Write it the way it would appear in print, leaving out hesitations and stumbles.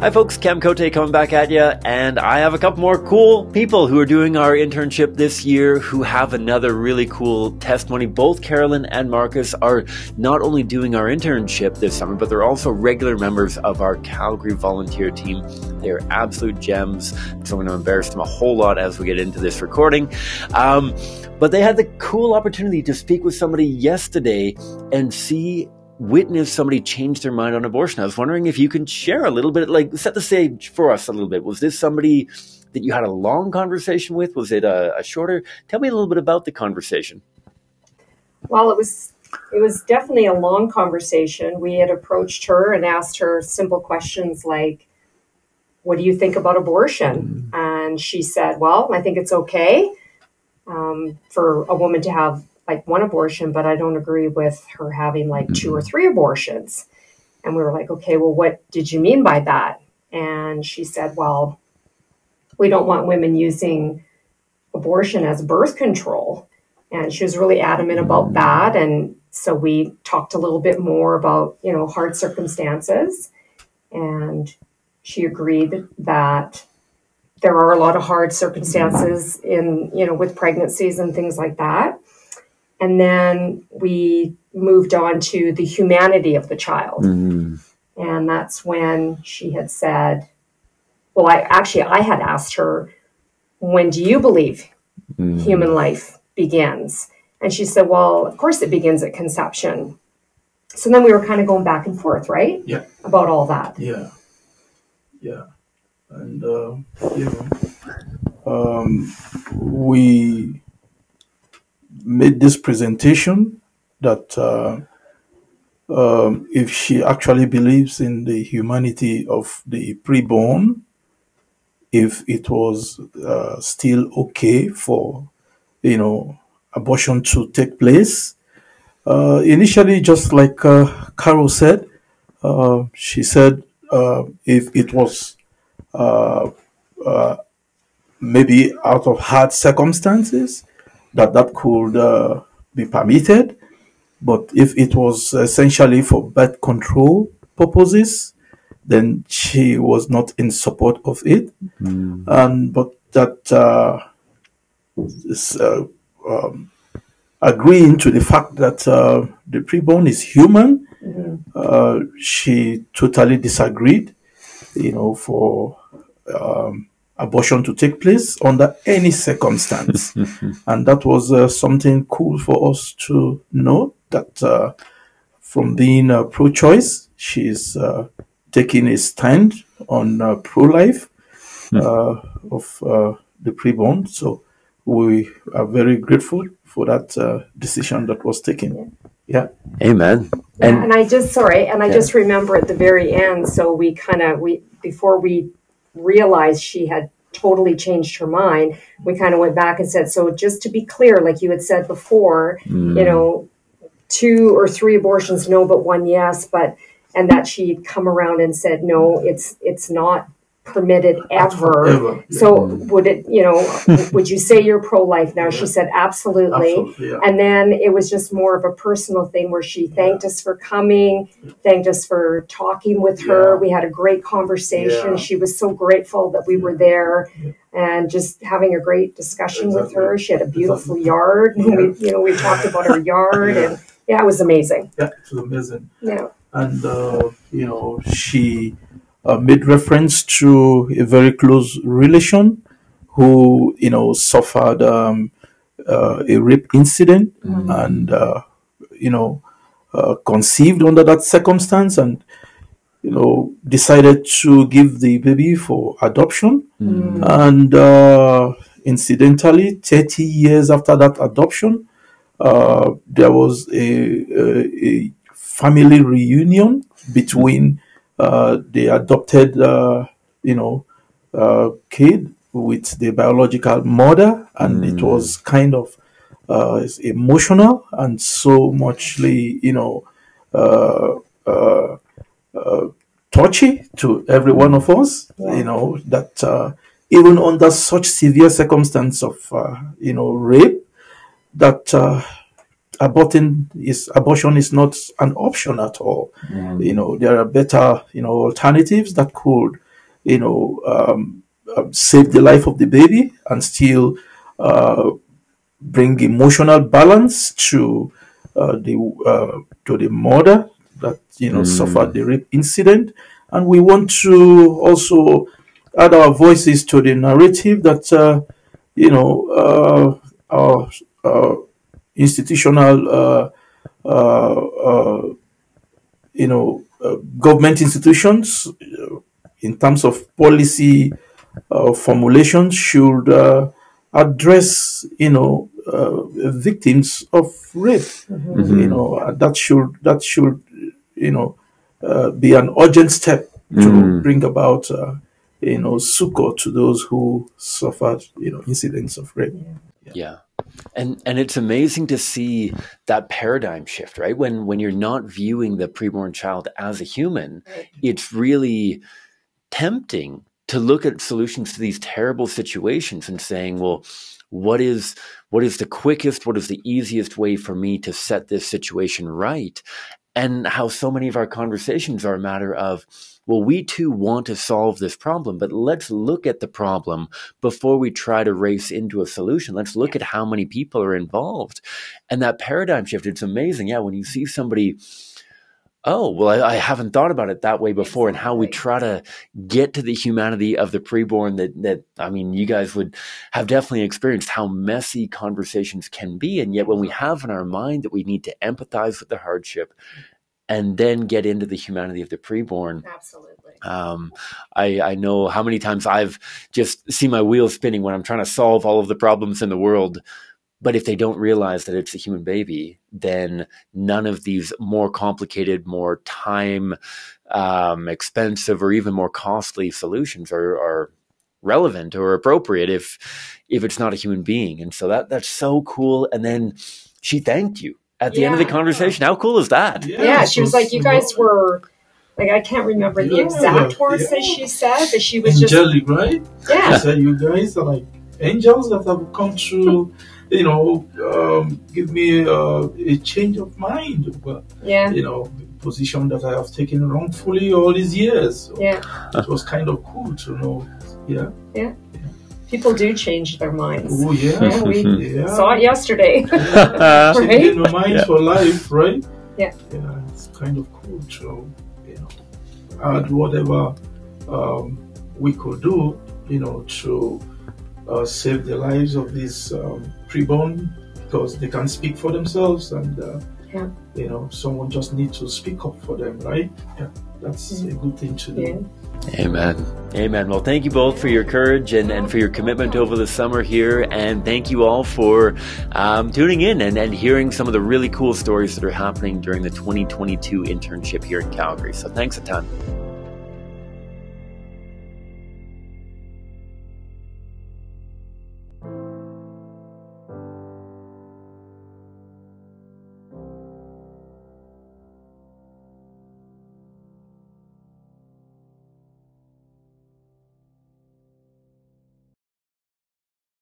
Hi folks, Cam Cote coming back at you, and I have a couple more cool people who are doing our internship this year who have another really cool testimony. Both Carolyn and Marcus are not only doing our internship this summer, but they're also regular members of our Calgary volunteer team. They're absolute gems, so I'm going to embarrass them a whole lot as we get into this recording. But they had the cool opportunity to speak with somebody yesterday and witness somebody change their mind on abortion. I was wondering if you can share a little bit, like set the stage for us a little bit. Was this somebody that you had a long conversation with? Was it a shorter? Tell me a little bit about the conversation. Well, it was definitely a long conversation. We had approached her and asked her simple questions like, what do you think about abortion? And she said, well, I think it's okay for a woman to have like one abortion, but I don't agree with her having like 2 or 3 abortions. And we were like, okay, well, what did you mean by that? And she said, well, we don't want women using abortion as birth control. And she was really adamant about that. And so we talked a little bit more about, hard circumstances. And she agreed that there are a lot of hard circumstances with pregnancies and things like that. And then we moved on to the humanity of the child. And that's when she had said, well, I had asked her, when do you believe human life begins? And she said, well, of course it begins at conception. So then we were kind of going back and forth, right? Yeah. About all that. Yeah. Yeah. And, we made this presentation that if she actually believes in the humanity of the preborn, if it was still okay for, abortion to take place. Initially, just like Carol said, she said if it was maybe out of hard circumstances, that could be permitted. But if it was essentially for birth control purposes, then she was not in support of it. But that is agreeing to the fact that the preborn is human, she totally disagreed, for abortion to take place under any circumstance. And that was something cool for us to know, that from being pro-choice, she's taking a stand on pro-life of the preborn. So we are very grateful for that decision that was taken. Yeah. Amen. And I just remember at the very end, so before we realized she had totally changed her mind, we kind of went back and said, so just to be clear, like you had said before, 2 or 3 abortions, no, but 1 yes, and that she'd come around and said, no, it's not permitted ever. So would it, would you say you're pro-life now? She said, absolutely. Yeah. And then it was just more of a personal thing where she thanked us for coming, thanked us for talking with her. We had a great conversation. She was so grateful that we were there and just having a great discussion with her. She had a beautiful yard. We talked about her yard and it was amazing. Yeah, it was amazing. Yeah. And, she made reference to a very close relation who, suffered a rape incident and, conceived under that circumstance and, decided to give the baby for adoption. And incidentally, 30 years after that adoption, there was a family reunion between the adopted, kid with the biological mother, and it was kind of emotional and so muchly, touchy to every one of us. That even under such severe circumstance of, rape, that abortion is not an option at all. There are better, alternatives that could, save the life of the baby and still bring emotional balance to the mother that suffered the rape incident. And we want to also add our voices to the narrative that our institutional government institutions in terms of policy formulation should address victims of rape. That should be an urgent step to bring about succor to those who suffered incidents of rape. Yeah. And it's amazing to see that paradigm shift, right? When you're not viewing the preborn child as a human, it's really tempting to look at solutions to these terrible situations and saying, well, what is the quickest, what is the easiest way for me to set this situation right? And how so many of our conversations are a matter of, well, we too want to solve this problem, but let's look at the problem before we try to race into a solution. Let's look at how many people are involved. And that paradigm shift, it's amazing. Yeah, when you see somebody, oh, well, I haven't thought about it that way before, and how we try to get to the humanity of the preborn that I mean, you guys would have definitely experienced how messy conversations can be. And yet when we have in our mind that we need to empathize with the hardship and then get into the humanity of the preborn. Absolutely. I know how many times I've just seen my wheels spinning when I'm trying to solve all of the problems in the world. But if they don't realize that it's a human baby, then none of these more complicated, more time expensive, or even more costly solutions are relevant or appropriate if it's not a human being. And so that's so cool. And then she thanked you at the end of the conversation. How cool is that? Yeah, she was like, you guys were, like, I can't remember the exact words that she said, but she was angelic, right? Yeah. She said, you guys are like angels that have come through, give me a change of mind. Position that I have taken wrongfully all these years. So it was kind of cool to know. Yeah. People do change their minds. Oh, yeah. We saw it yesterday. Changing your mind for life, right? Yeah. Yeah, it's kind of cool to, add whatever we could do, to save the lives of these preborn, because they can speak for themselves, and someone just needs to speak up for them, right? Yeah, that's a good thing to do. Yeah. Amen. Well, thank you both for your courage and for your commitment over the summer here. And thank you all for tuning in and hearing some of the really cool stories that are happening during the 2022 internship here in Calgary. So thanks a ton.